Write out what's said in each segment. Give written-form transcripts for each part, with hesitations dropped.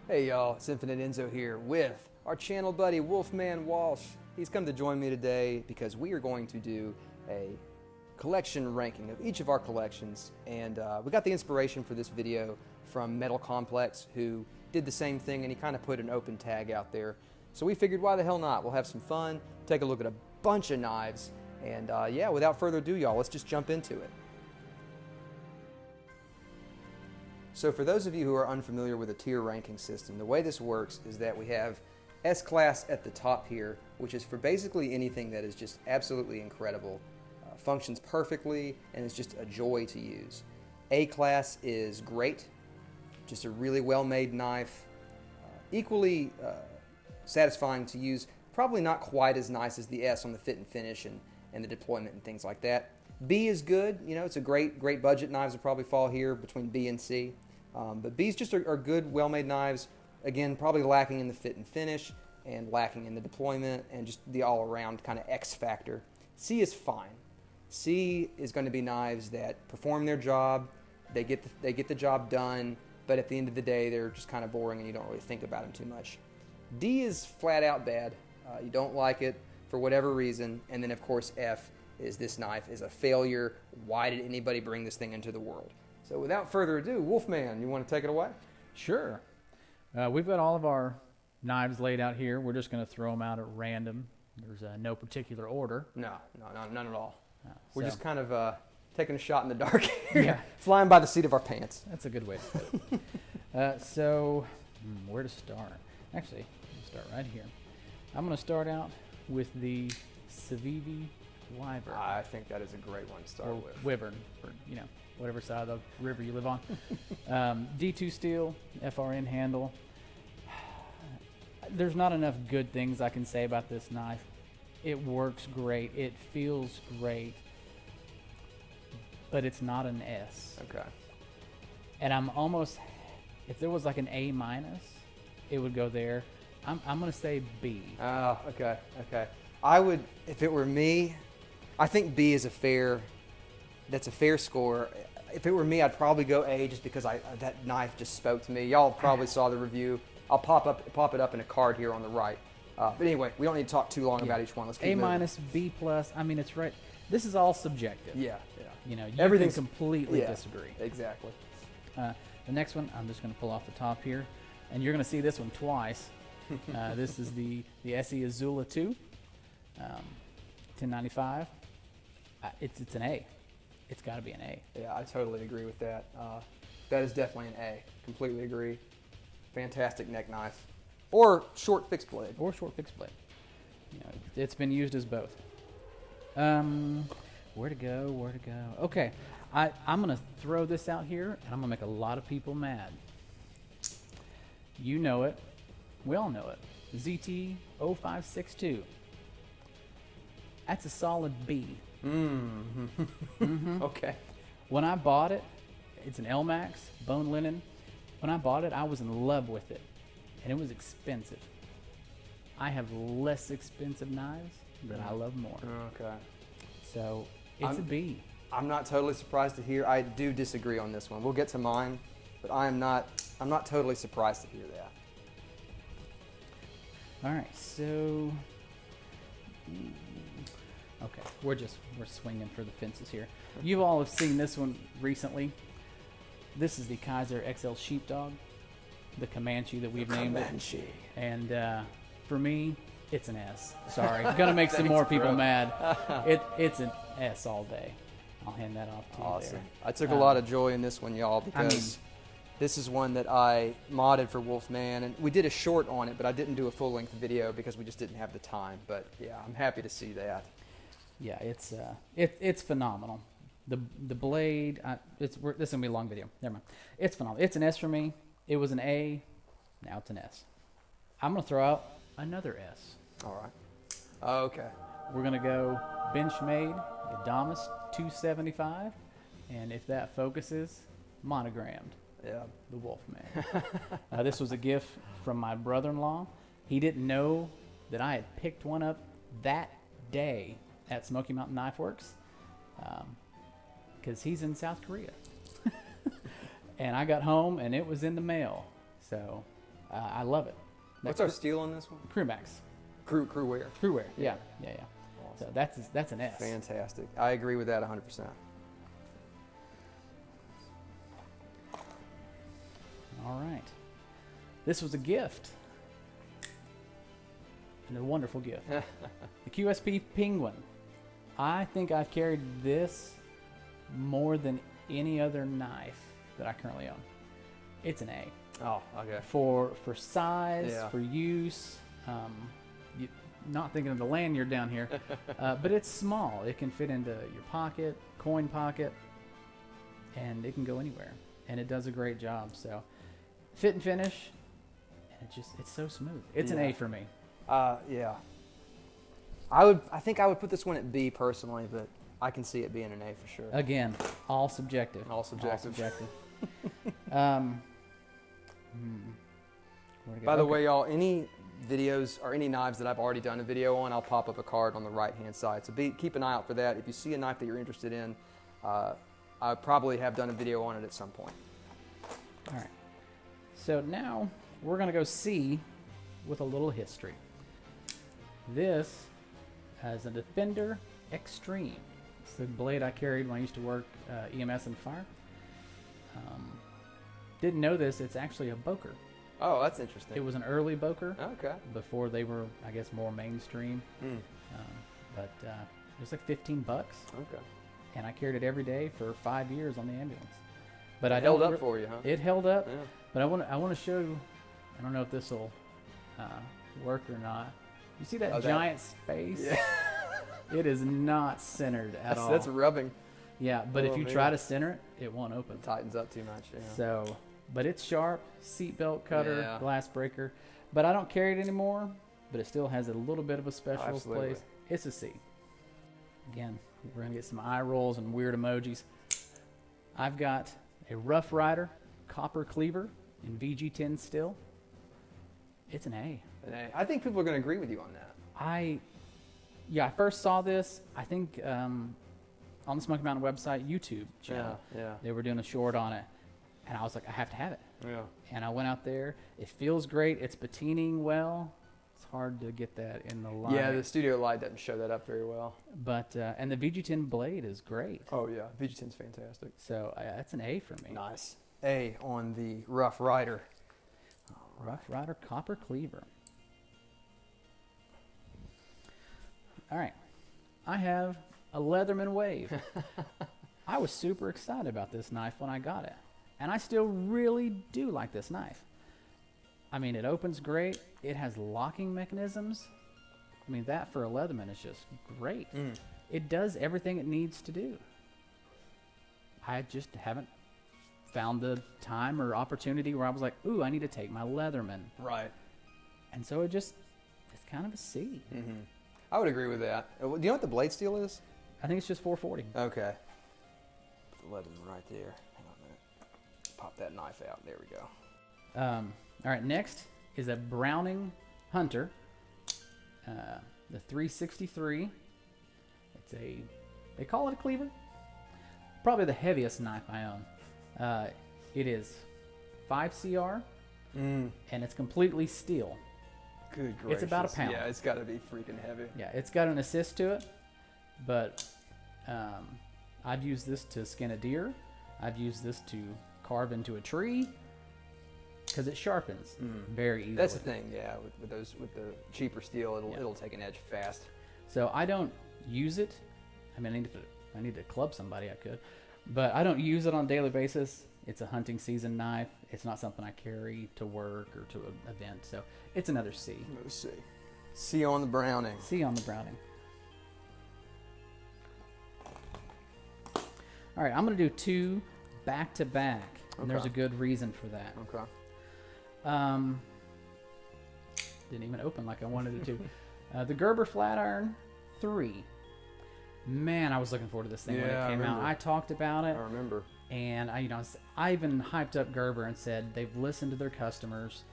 Hey y'all, it's Infinite Enzo here with our channel buddy Wolfman Walsh. He's come to join me today because we are going to do a collection ranking of each of our collections, and we got the inspiration for this video from Metal Complex, who did the same thing, and he kind of put an open tag out there. So we figured, why the hell not? We'll have some fun, take a look at a bunch of knives, and yeah, without further ado y'all, let's just jump into it. So for those of you who are unfamiliar with a tier ranking system, the way this works is that we have S-Class at the top here, which is for basically anything that is just absolutely incredible, functions perfectly, and is just a joy to use. A-Class is great, just a really well-made knife, equally satisfying to use, probably not quite as nice as the S on the fit and finish and the deployment and things like that. B is good, you know, it's a great budget. Knives will probably fall here between B and C. But B's just are good, well-made knives. Again, probably lacking in the fit and finish and lacking in the deployment and just the all-around kind of X factor. C is fine. C is going to be knives that perform their job, they get the job done, but at the end of the day, they're just kind of boring and you don't really think about them too much. D is flat out bad. You don't like it for whatever reason. And then, of course, F is this knife is a failure. Why did anybody bring this thing into the world? So without further ado, Wolfman, you want to take it away? Sure. We've got all of our knives laid out here. We're just going to throw them out at random. There's no particular order. No, none at all. We're So- just kind of taking a shot in the dark here, Yeah. flying by the seat of our pants. That's a good way to put it. Where to start? Actually, we'll start right here. I'm going to start out with the Savivi Library. I think that is a great one to start Or with. Wyvern, for whatever side of the river you live on. D2 steel, FRN handle. There's not enough good things I can say about this knife. It works great. It feels great. But it's not an S. Okay. And I'm almost, if there was like an A minus, it would go there. I'm going to say B. Oh, okay. I would, if it were me, I think B is that's a fair score. If it were me, I'd probably go A just because that knife just spoke to me. Y'all probably saw the review. I'll pop it up in a card here on the right. But anyway, we don't need to talk too long about each one. Let's keep A moving. minus, B plus. I mean, it's right. This is all subjective. Yeah. You know, you Everything's- can completely yeah, disagree. Exactly. The next one, I'm just going to pull off the top here, and you're going to see this one twice. This is the Essie Azula Ii, 1095. It's an A. It's got to be an A. Yeah, I totally agree with that. That is definitely an A. Completely agree. Fantastic neck knife. Or short fixed blade. Or short fixed blade. You know, it's been used as both. Where to go? Okay, I'm going to throw this out here, and I'm going to make a lot of people mad. You know it. We all know it. ZT 0562. That's a solid B. Okay. When I bought it, it's an LMAX, bone linen. When I bought it, I was in love with it, and it was expensive. I have less expensive knives that I love more. Okay. So it's a B. I'm not totally surprised to hear. I do disagree on this one. We'll get to mine, but I'm not totally surprised to hear that. All right, so okay, we're swinging for the fences here. You all have seen this one recently. This is the Kaiser XL Sheepdog, the Comanche that we've named Comanche. it. And for me, it's an S. Sorry, gonna make some more people mad. It's an S all day. I'll hand that off to you Awesome. there. I took a lot of joy in this one, y'all, because this is one that I modded for Wolfman, and we did a short on it, but I didn't do a full-length video because we just didn't have the time. But yeah, I'm happy to see that. Yeah, it's phenomenal. The blade, this is gonna be a long video. Never mind. It's phenomenal. It's an S for me. It was an A. Now it's an S. I'm gonna throw out another S. All right. Okay. We're gonna go Benchmade Adamas 275, and if that focuses, monogrammed. Yeah. The Wolfman. This was a gift from my brother-in-law. He didn't know that I had picked one up that day at Smoky Mountain Knife Works, because he's in South Korea. And I got home and it was in the mail. So I love it. What's our steel on this one? Crew Max. Crew wear. Crew wear. Yeah. Awesome. So that's an S. Fantastic. I agree with that 100%. All right. This was a gift. And a wonderful gift. The Qsp Penguin. I think I've carried this more than any other knife that I currently own. It's an A. Oh, okay. For size, Yeah. for use. Not thinking of the lanyard down here, but it's small. It can fit into your pocket, coin pocket, and it can go anywhere. And it does a great job. So, fit and finish, and it's so smooth. It's an A for me. Yeah. I think I would put this one at B personally, but I can see it being an A for sure. Again, all subjective. All subjective. By the way, y'all, any videos or any knives that I've already done a video on, I'll pop up a card on the right-hand side. So keep an eye out for that. If you see a knife that you're interested in, I probably have done a video on it at some point. All right. So now we're going to go C with a little history. This has a Defender Extreme. It's the blade I carried when I used to work EMS and fire. Didn't know this. It's actually a Boker. Oh, that's interesting. It was an early Boker. Okay. Before they were, I guess, more mainstream. But it was like $15. Okay. And I carried it every day for 5 years on the ambulance. But It held up for you, huh? It held up. Yeah. But I want to show you. I don't know if this will work or not. You see that giant space? Yeah. It is not centered at all. That's rubbing. Yeah, but if you try to center it, it won't open. It tightens up too much. Yeah. So, but it's sharp, seatbelt cutter, Yeah. glass breaker. But I don't carry it anymore. But it still has a little bit of a special Absolutely. place. It's a C. Again, we're gonna get some eye rolls and weird emojis. I've got a Rough Rider copper cleaver in VG10 still. It's an A. An A. I think people are going to agree with you on that. I first saw this, I think, on the Smoky Mountain website YouTube channel. Yeah. They were doing a short on it, and I was like, I have to have it. Yeah. And I went out there. It feels great. It's patining well. It's hard to get that in the light. Yeah, the studio light doesn't show that up very well. But and the VG10 blade is great. Oh yeah, VG10's fantastic. So that's an A for me. Nice. A on the Rough Rider. Rough Rider copper cleaver. All right. I have a Leatherman Wave. I was super excited about this knife when I got it. And I still really do like this knife. I mean, it opens great. It has locking mechanisms. I mean, that for a Leatherman is just great. It does everything it needs to do. I just haven't found the time or opportunity where I was like, ooh, I need to take my Leatherman. Right. And so it's kind of a C. I would agree with that. Do you know what the blade steel is? I think it's just 440. Okay. Put the Leatherman right there. Hang on a minute. Pop that knife out. There we go. All right, next is a Browning Hunter, the 363. They call it a cleaver. Probably the heaviest knife I own. It is 5CR, and it's completely steel. Good gracious. It's about a pound. Yeah, it's got to be freaking heavy. Yeah, it's got an assist to it, but I've used this to skin a deer. I've used this to carve into a tree because it sharpens very easily. That's the thing, yeah. With the cheaper steel, it'll take an edge fast. So I don't use it. I mean, I need to club somebody. I could, but I don't use it on a daily basis. It's a hunting season knife. It's not something I carry to work or to an event. So it's another C. Let's see. C on the Browning. C on the Browning. All right, I'm going to do two back to back, and there's a good reason for that. Okay. Didn't even open like I wanted it to. The Gerber Flatiron 3. Man, I was looking forward to this thing when it came out. I talked about it. I remember. And I even hyped up Gerber and said they've listened to their customers.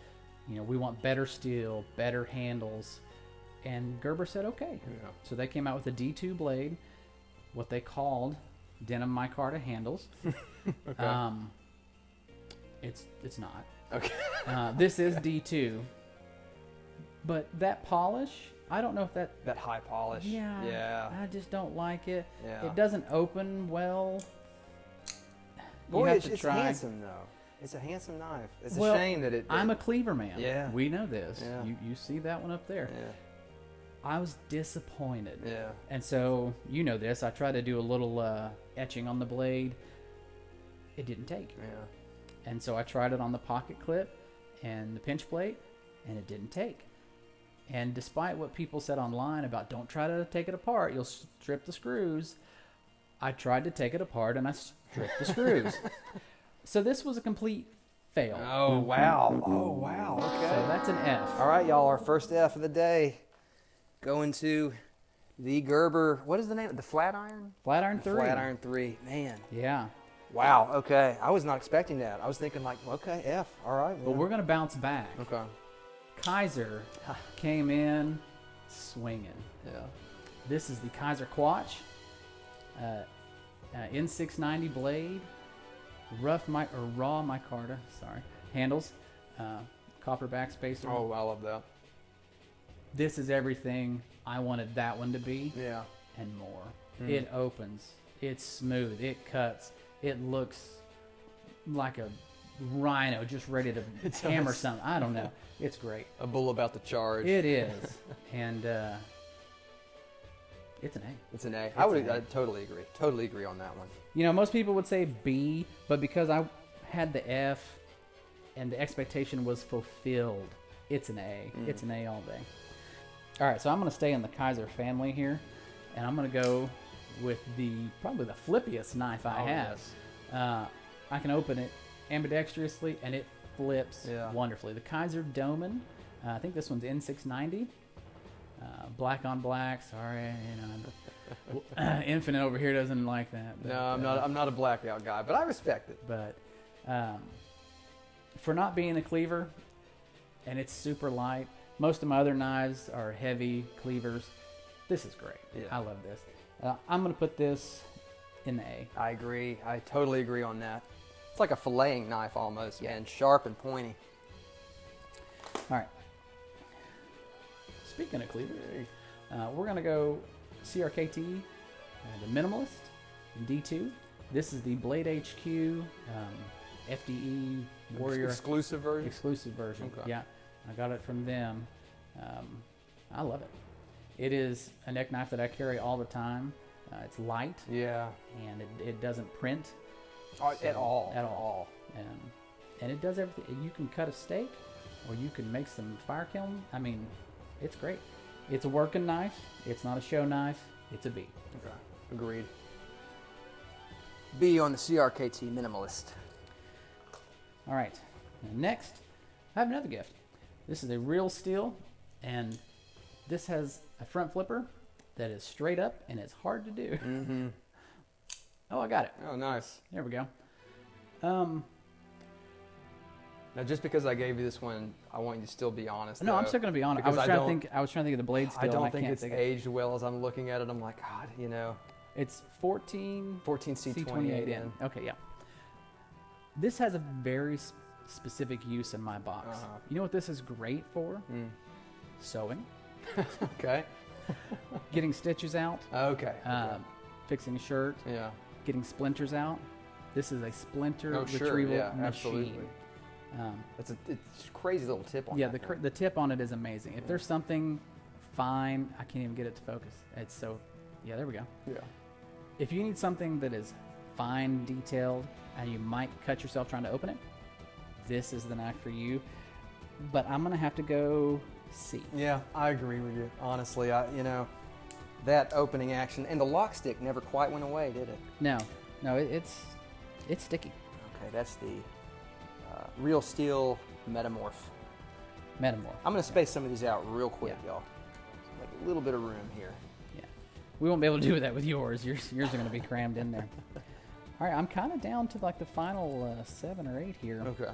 We want better steel, better handles. And Gerber said, okay. Yeah. So they came out with a D2 blade, what they called denim micarta handles. Okay. It's not. Okay. This is D2. But that polish, I don't know if that... That high polish. Yeah. I just don't like it. Yeah. It doesn't open well. Boy, it's handsome, though. It's a handsome knife. It's a shame that it... I'm a Cleaver man. Yeah. We know this. Yeah. You see that one up there. Yeah. I was disappointed. Yeah. And so, you know this. I tried to do a little etching on the blade. It didn't take. Yeah. And so I tried it on the pocket clip and the pinch plate, and it didn't take. And despite what people said online about don't try to take it apart, you'll strip the screws, I tried to take it apart and I stripped the screws. So this was a complete fail. Oh, wow. Oh, wow. Okay. So that's an F. All right, y'all. Our first F of the day. Going to the Gerber. What is the name? The Flatiron? Flatiron 3. Flatiron 3. Man. Yeah. Wow. Okay. I was not expecting that. I was thinking like, okay, F. All right. But we're going to bounce back. Okay. Kaiser came in swinging. Yeah. This is the Kaiser Quatch. N690 blade. Raw micarta. Sorry. Handles. Copper backspacer. Oh, I love that. This is everything I wanted that one to be. Yeah. And more. It opens. It's smooth. It cuts. It looks like a rhino just ready to hammer something. I don't know. It's great. A bull about to charge. It is. And it's an A. It's an A. I totally agree. Totally agree on that one. You know, most people would say B, but because I had the F and the expectation was fulfilled, it's an A. It's an A all day. All right, so I'm going to stay in the Kaiser family here, and I'm going to go with probably the flippiest knife I have. Yes. I can open it ambidextrously, and it flips wonderfully. The Kaiser Doman, I think this one's N690. Black on black. Sorry, Infinite over here doesn't like that. But, no, I'm not a blackout guy, but I respect it. But for not being a cleaver, and it's super light. Most of my other knives are heavy cleavers. This is great. Yeah. I love this. I'm going to put this in the A. I agree. I totally agree on that. It's like a filleting knife almost, man. Sharp and pointy. All right. Speaking of cleavers, we're going to go CRKT, the Minimalist, in D2. This is the Blade HQ FDE Warrior Exclusive version? Exclusive version. Okay. Yeah. I got it from them. I love it. It is a neck knife that I carry all the time. It's light. Yeah. And it doesn't print. At all. At all. And it does everything. You can cut a steak, or you can make some fire kiln. I mean, it's great. It's a working knife. It's not a show knife. It's a B. Okay. Agreed. B on the CRKT Minimalist. All right. And next, I have another gift. This is a real steel, and this has a front flipper that is straight up, and it's hard to do. Mm-hmm. Oh, I got it. Oh, nice. There we go. Now, just because I gave you this one, I want you to still be honest. No, though, I'm still going to be honest. I was trying to think of the blade steel. I don't and think can't it's aged well as I'm looking at it. I'm like, God, It's 14 C28 in. Okay, yeah. This has a very specific use in my box. Uh-huh. You know what this is great for? Sewing. Okay. Getting stitches out. Okay. Fixing a shirt. Yeah. Getting splinters out. This is a splinter retrieval machine. Absolutely. It's a crazy little tip on yeah, that. the tip on it is amazing. If there's something fine, I can't even get it to focus. It's so, yeah, there we go. Yeah. If you need something that is fine, detailed, and you might cut yourself trying to open it, this is the knife for you. But I'm gonna have to go C. Yeah, I agree with you. Honestly, that opening action and the lock stick never quite went away, did it? No, it's sticky. Okay, that's the Real Steel Metamorph. I'm gonna space some of these out real quick, y'all. Make a little bit of room here. Yeah, we won't be able to do that with yours. Yours are gonna be crammed in there. All right, I'm kind of down to like the final 7 or 8 here. Okay.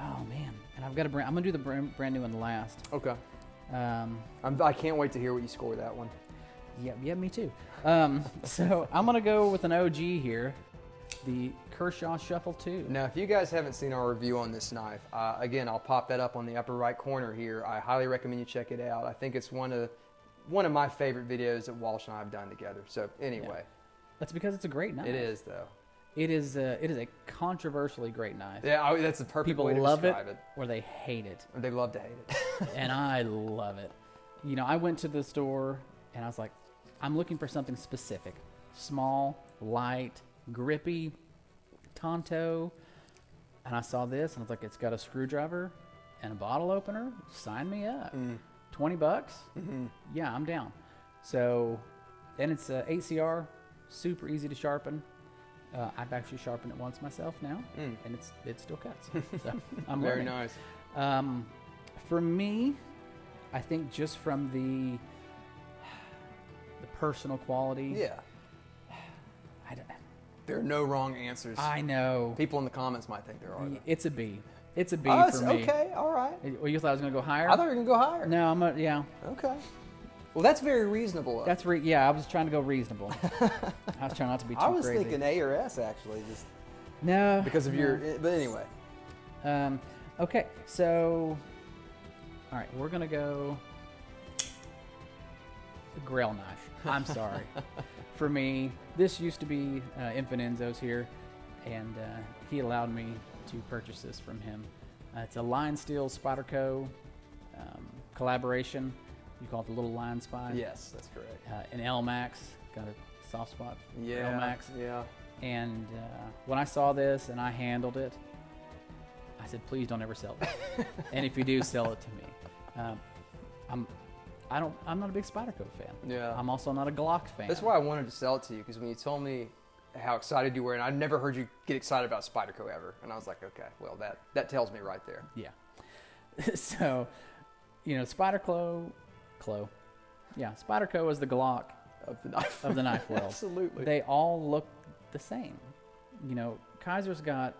Oh man, and I'm gonna do the brand new one last. Okay. I can't wait to hear what you score that one. Yeah, me too. So I'm gonna go with an OG here. the Kershaw Shuffle 2. Now, if you guys haven't seen our review on this knife, again, I'll pop that up on the upper right corner here. I highly recommend you check it out. I think it's one of my favorite videos that Walsh and I have done together. So anyway. Yeah. That's because it's a great knife. It is, though. It is a controversially great knife. Yeah, that's the perfect People way to love describe it or they hate it. They love to hate it. And I love it. You know, I went to the store and I was like, I'm looking for something specific. Small, light, grippy, Tonto. And I saw this and I was like, it's got a screwdriver and a bottle opener. Sign me up. $20? Mm-hmm. Yeah, I'm down. So, and it's 8CR, super easy to sharpen. I've actually sharpened it once myself now, and it still cuts. So I'm Very learning. nice. For me, I think just from the personal quality. Yeah. I don't, There are no wrong answers. I know. People in the comments might think there are. Though. It's a B. It's a B Oh, for me. okay, all right. Well, you thought I was going to go higher? I thought you were going to go higher. No, I'm a, yeah. Okay. Well, that's very reasonable. That's yeah. I was trying to go reasonable. I was trying not to be too I was crazy. thinking A or S actually, just no, because of no. your. But anyway. Okay, so all right, we're gonna go the Grail knife. I'm sorry. For me, this used to be Infinenzo's here, and he allowed me to purchase this from him. It's a Line Steel Spyderco collaboration. You call it the Little Line Spy. Yes, that's correct. An LMAX, got a soft spot for Yeah. LMAX. Yeah. And when I saw this and I handled it, I said, please don't ever sell it. And if you do, sell it to me. I'm not a big Spyderco fan. Yeah. I'm also not a Glock fan. That's why I wanted to sell it to you, because when you told me how excited you were, and I'd never heard you get excited about Spyderco ever, and I was like, okay, well that tells me right there. Yeah. So, you know, Spyderco is the Glock Of the knife world. Absolutely. They all look the same. You know, Kaiser's got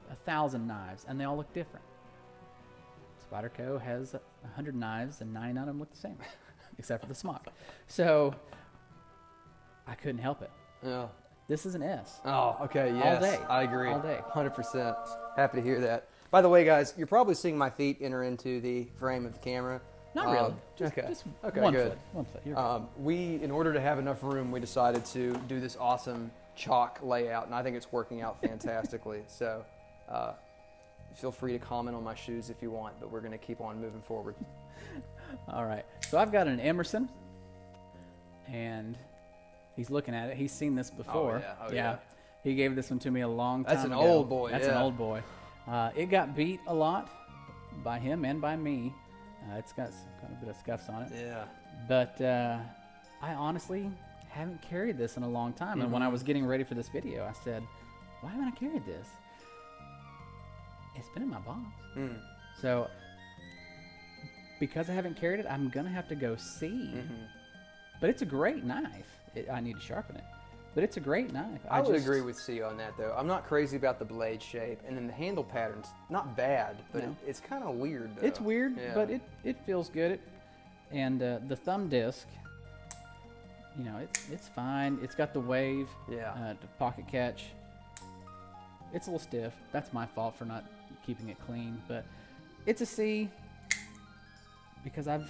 1,000 knives, and they all look different. Spyderco has 100 knives, and 99 of them look the same, except for the smock. So, I couldn't help it. Yeah. This is an S. Oh, okay, yes. All day. I agree. All day. 100%. Happy to hear that. By the way, guys, you're probably seeing my feet enter into the frame of the camera. Not really. Just Okay, one good. foot. 1 foot. You're good. We, in order to have enough room, we decided to do this awesome chalk layout, and I think it's working out fantastically. So feel free to comment on my shoes if you want, but we're going to keep on moving forward. All right. So I've got an Emerson, and he's looking at it. He's seen this before. Oh, yeah. He gave this one to me a long time That's ago. an old boy, That's yeah. an old boy. It got beat a lot by him and by me. It's got a bit of scuffs on it. Yeah. But I honestly haven't carried this in a long time. And when I was getting ready for this video, I said, why haven't I carried this? It's been in my box. So because I haven't carried it, I'm going to have to go see. But it's a great knife. I need to sharpen it. But it's a great knife. I would agree with C on that, though. I'm not crazy about the blade shape, and then the handle pattern's not bad, but No. it's kind of weird, though. It's weird, Yeah. but it feels good. And the thumb disc, you know, it's fine. It's got the wave, Yeah. the pocket catch. It's a little stiff. That's my fault for not keeping it clean, but it's a C because I've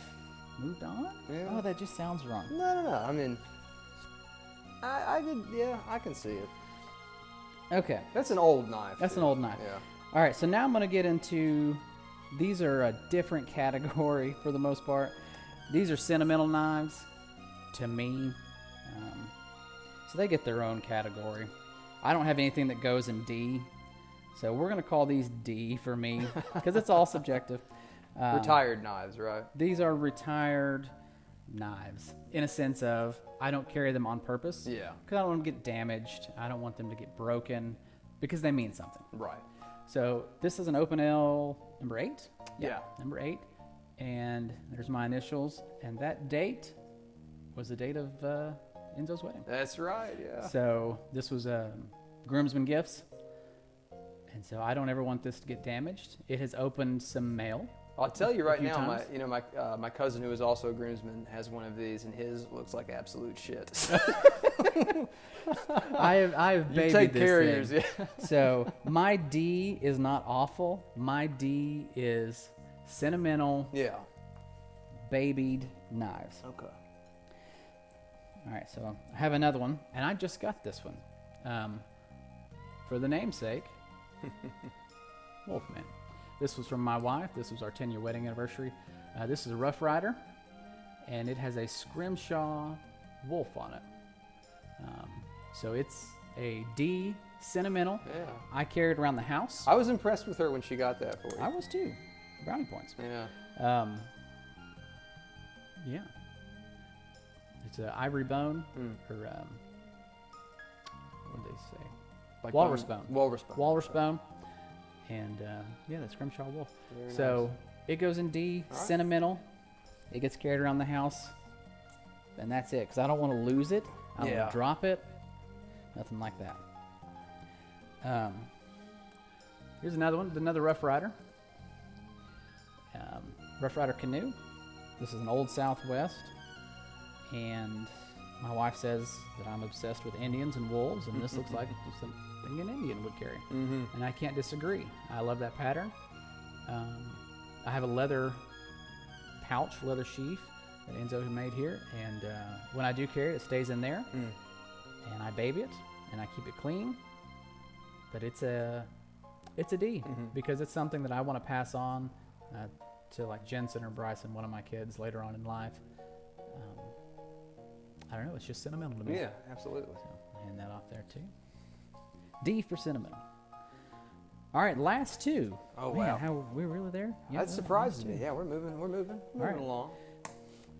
moved on. Yeah. Oh, that just sounds wrong. No. I mean, I can see it. Okay, That's an old knife. that's too. an old knife. Yeah. All right, so now I'm going to get into, these are a different category for the most part. These are sentimental knives to me. So they get their own category. I don't have anything that goes in D. So we're going to call these D for me because it's all subjective. Retired knives, right? These are retired knives in a sense of I don't carry them on purpose. Yeah. Because I don't want them to get damaged. I don't want them to get broken because they mean something. Right. So this is an Open L number 8. Yeah. Number 8. And there's my initials. And that date was the date of Enzo's wedding. That's right, yeah. So this was groomsmen gifts. And so I don't ever want this to get damaged. It has opened some mail. I'll tell you right few now, times. my cousin who is also a groomsman has one of these, and his looks like absolute shit. I have babied You take this care thing. of yours, yeah. So my D is not awful. My D is sentimental, Yeah. babied knives. Okay. All right, so I have another one, and I just got this one. For the namesake, Wolfman. This was from my wife. This was our 10-year wedding anniversary. This is a Rough Rider, and it has a Scrimshaw wolf on it. So it's a D, sentimental. Yeah. I carry it around the house. I was impressed with her when she got that for you. I was too. Brownie points. Yeah. Yeah. It's an ivory bone, or what did they say? Like Walrus bone. Walrus bone. Walrus bone. And yeah, the Scrimshaw wolf. Very So nice. it goes in D, All right. sentimental. It gets carried around the house, and that's it. Because I don't want to lose it. I don't want Yeah. to drop it. Nothing like that. Here's another one. Another Rough Rider. Rough Rider Canoe. This is an old Southwest. And my wife says that I'm obsessed with Indians and wolves, and this looks like something an Indian would carry. Mm-hmm. And I can't disagree. I love that pattern. I have a leather pouch, leather sheath that Enzo made here, and when I do carry it, it stays in there, and I baby it, and I keep it clean. But it's a D because it's something that I want to pass on to like Jensen or Bryson, one of my kids, later on in life. I don't know. It's just sentimental to me. Yeah, absolutely. So hand that off there too. D for sentimental. All right, last two. Oh, Man, wow. how we're really there? Yeah, That we're surprises last me. two. Yeah, we're moving right. along.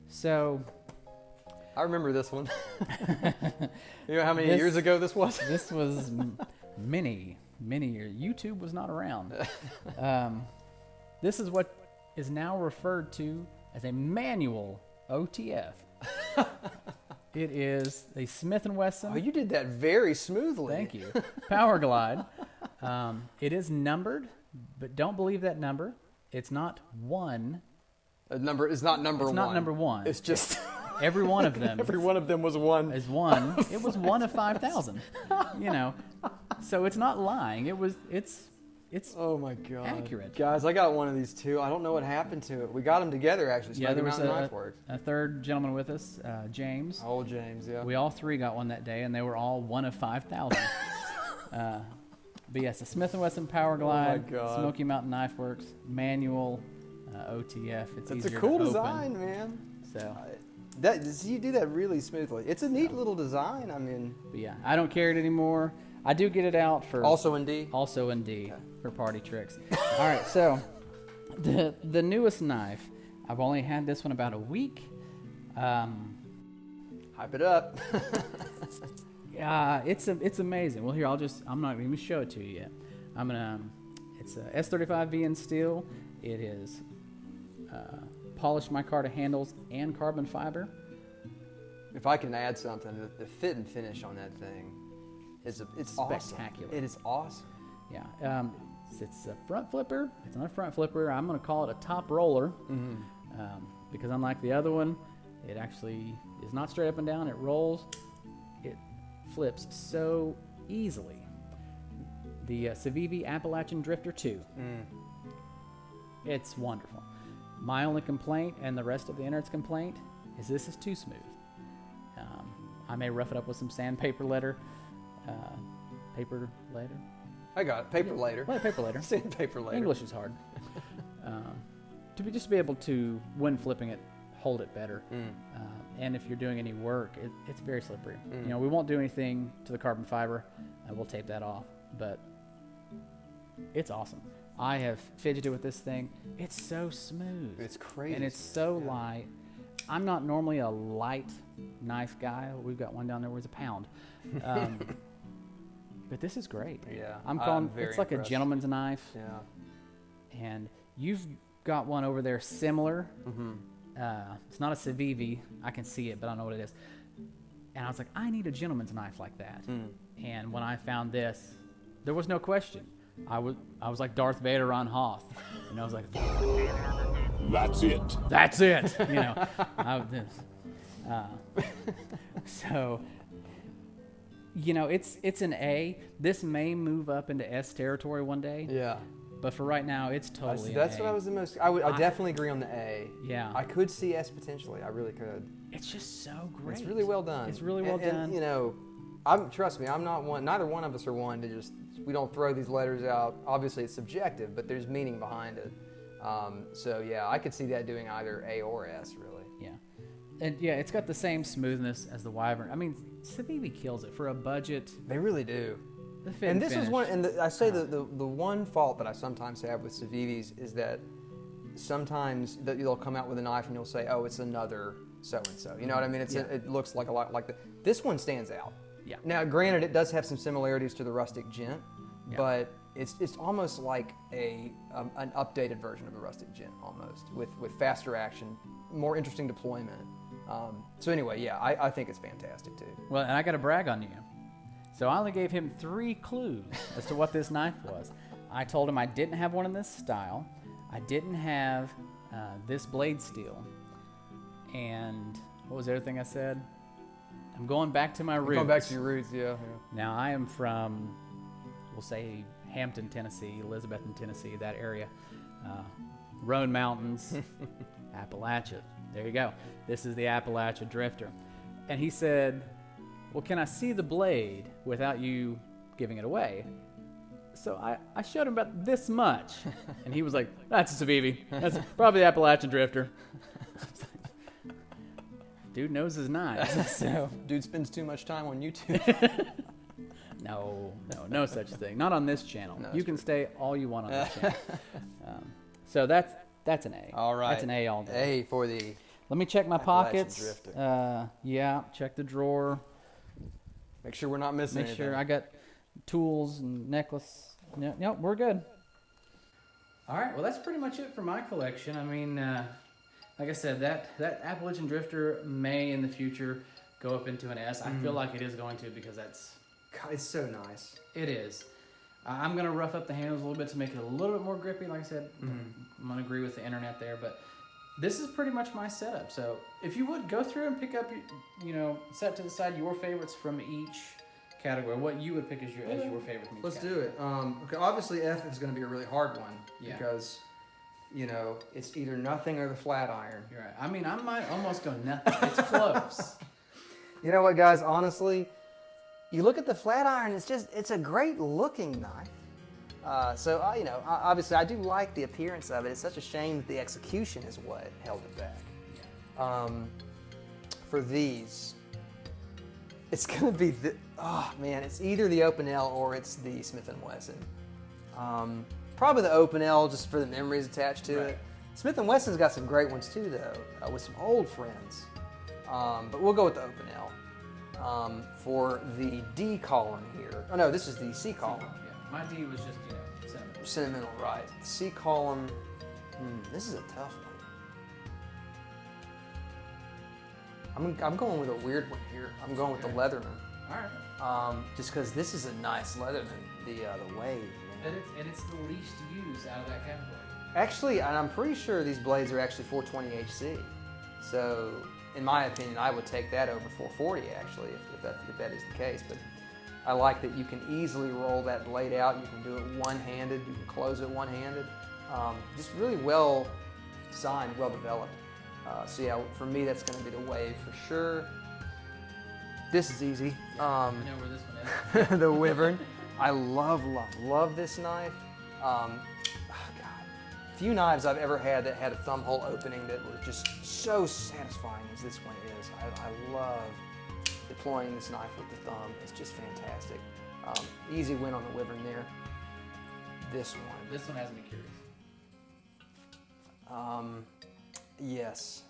So I remember this one. You know how many This- years ago this was? this was many years. YouTube was not around. This is what is now referred to as a manual OTF. It is a Smith & Wesson. Oh, you did that very smoothly. Thank you. Power Glide. It is numbered, but don't believe that number. It's not one. A number is not number It's one. not number one. It's just Every one of them every one of them was one. is one. It was one of 5,000. You know, so it's not lying. It's Oh my god. accurate. Guys, I got one of these too. I don't know what happened to it. We got them together actually. Yeah, there was Mountain Knife Works. a third gentleman with us, James. Old James, yeah. We all three got one that day, and they were all one of 5,000. But yes, the Smith & Wesson Power Glide, God. Smoky Mountain Knife Works, manual OTF. It's It's a easier cool to design, open. man. So, You do that really smoothly. It's a neat little design. I mean, but yeah, I don't carry it anymore. I do get it out for also in D. also in D for party tricks. All right, so the newest knife. I've only had this one about a week. Hype it up. Yeah, it's amazing. Well, here I'm not even show it to you yet. It's a S35V in steel. It is polished micarta handles and carbon fiber. If I can add something, the fit and finish on that thing it's awesome. Spectacular. It is awesome. Yeah, it's a front flipper. It's not a front flipper. I'm going to call it a top roller because unlike the other one, it actually is not straight up and down. It rolls. It flips so easily. The Savivi Appalachian Drifter 2. It's wonderful. My only complaint, and the rest of the internet's complaint, is this is too smooth. I may rough it up with some sandpaper letter. Paper later? I got it. Paper later. Well, paper later. Sandpaper later. English is hard. Just be able to, when flipping it, hold it better. And if you're doing any work, it's very slippery. You know, we won't do anything to the carbon fiber. We'll tape that off. But it's awesome. I have fidgeted with this thing. It's so smooth. It's crazy. And it's so light. I'm not normally a light knife guy. We've got one down there where it's a pound. But this is great. Yeah, I'm calling very it's like impressed. a gentleman's knife. Yeah. And you've got one over there similar. It's not a Savivi. I can see it, but I don't know what it is. And I was like, I need a gentleman's knife like that. And when I found this, there was no question. I was like Darth Vader on Hoth. And I was like, That's it. that's it. You know. So it's an A. This may move up into S territory one day. Yeah. But for right now, it's totally That's an A. what I was the most. I definitely agree on the A. Yeah. I could see S potentially. I really could. It's just so great. It's really well done. It's really well done. And, trust me, I'm not one. Neither one of us are one to just. We don't throw these letters out. Obviously, it's subjective, but there's meaning behind it. So yeah, I could see that doing either A or S, really. Yeah. And yeah, it's got the same smoothness as the Wyvern. I mean, Savivi kills it for a budget. They really do. The fit And this finish. is one. And I say the one fault that I sometimes have with Savivis is that sometimes you'll come out with a knife and you'll say, "Oh, it's another so and so." You know what I mean? It looks like a lot like that. This one stands out. Yeah. Now, granted, it does have some similarities to the rustic gent, Yeah. but it's almost like an updated version of the rustic gent, almost with faster action, more interesting deployment. So anyway, yeah, I think it's fantastic too. Well, and I got to brag on you. So I only gave him 3 clues as to what this knife was. I told him I didn't have one in this style. I didn't have this blade steel. And what was the other thing I said? I'm going back to my roots. Going back to your roots, yeah. Now, I am from, we'll say, Hampton, Tennessee, Elizabethton, Tennessee, that area. Roan Mountains, Appalachia. There you go. This is the Appalachian Drifter. And he said, well, can I see the blade without you giving it away? So I showed him about this much. And he was like, that's a Savivi. That's probably the Appalachian Drifter. Dude knows his knives. So. Dude spends too much time on YouTube. No such thing. Not on this channel. No, you can true. stay all you want on this channel. So that's an A. All right. That's an A all day. A for the Let me check my Appalachian pockets. Drifter. Yeah, check the drawer. Make sure we're not missing Make anything. sure I got tools and necklace. No, we're good. All right, well, that's pretty much it for my collection. I mean, like I said, that Appalachian Drifter may in the future go up into an S. I feel like it is going to because God, it's so nice. it is. I'm going to rough up the handles a little bit to make it a little bit more grippy. Like I said, I'm going to agree with the internet there, but this is pretty much my setup. So if you would go through and pick up, set to the side your favorites from each category, what you would pick as your favorite from each Let's category. do it. Okay, obviously F is going to be a really hard one Yeah. because, it's either nothing or the flat iron. You're right. I mean, I might almost go nothing. It's close. You know what, guys? Honestly, you look at the flat iron. It's a great looking knife. Obviously, I do like the appearance of it. It's such a shame that the execution is what held it back. For these, it's gonna be it's either the Open L or it's the Smith & Wesson. Probably the Open L just for the memories attached to it. Smith & Wesson's got some great ones too, though, with some old friends. But we'll go with the Open L. For the D column here. Oh no, this is the C column. Yeah. My D was just, sentimental. Sentimental, right. C column. This is a tough one. I'm going with a weird one here. I'm going with the Leatherman. All right. Just because this is a nice Leatherman, the Wave. And it's the least used out of that category. Actually, and I'm pretty sure these blades are actually 420 HC. So, in my opinion, I would take that over 440 actually, if that is the case. But I like that you can easily roll that blade out. You can do it one-handed. You can close it one-handed. Just really well designed, well developed. So yeah, for me, that's going to be the Wave for sure. This is easy. You know where this one is? The Wyvern. I love this knife. God, few knives I've ever had that had a thumb hole opening that were just so satisfying as this one is. I love deploying this knife with the thumb. It's just fantastic. Easy win on the Wyvern there. This one. This one has me curious. Yes.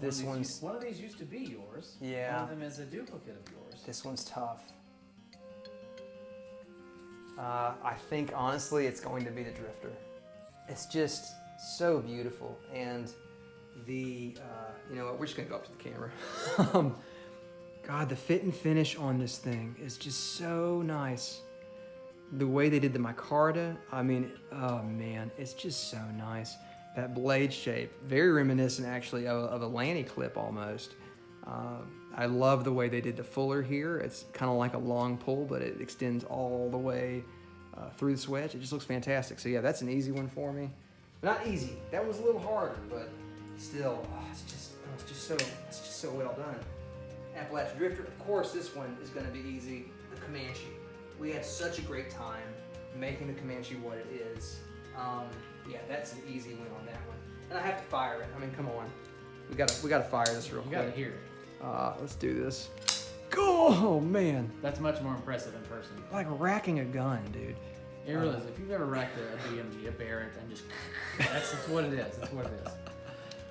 And one of these used to be yours. Yeah. One of them is a duplicate of yours. This one's tough. I think honestly it's going to be the Drifter. It's just so beautiful, and you know what? We're just gonna go up to the camera. God, the fit and finish on this thing is just so nice. The way they did the micarta, I mean, oh man, it's just so nice. That blade shape, very reminiscent actually of a Lanny clip almost. I love the way they did the fuller here. It's kind of like a long pull, but it extends all the way through the swedge. It just looks fantastic. So yeah, that's an easy one for me. Not easy. That was a little harder, but still, it's just so well done. Appalachian Drifter. Of course, this one is going to be easy. The Comanche. We had such a great time making the Comanche what it is. Yeah, that's an easy win on that one. And I have to fire it. I mean, come on. We gotta fire this real quick. You gotta hear it. Let's do this. Oh man, That's much more impressive in person. like racking a gun, dude. It really is. If you've ever racked a BMG, a Barrett, and just that's what it is. That's what it is.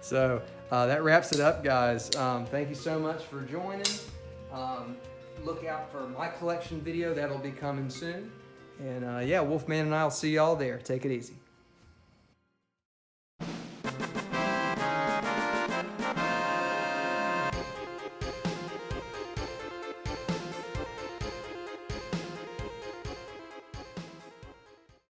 So that wraps it up, guys. Thank you so much for joining. Look out for my collection video. That'll be coming soon. And yeah, Wolfman and I will see y'all there. Take it easy.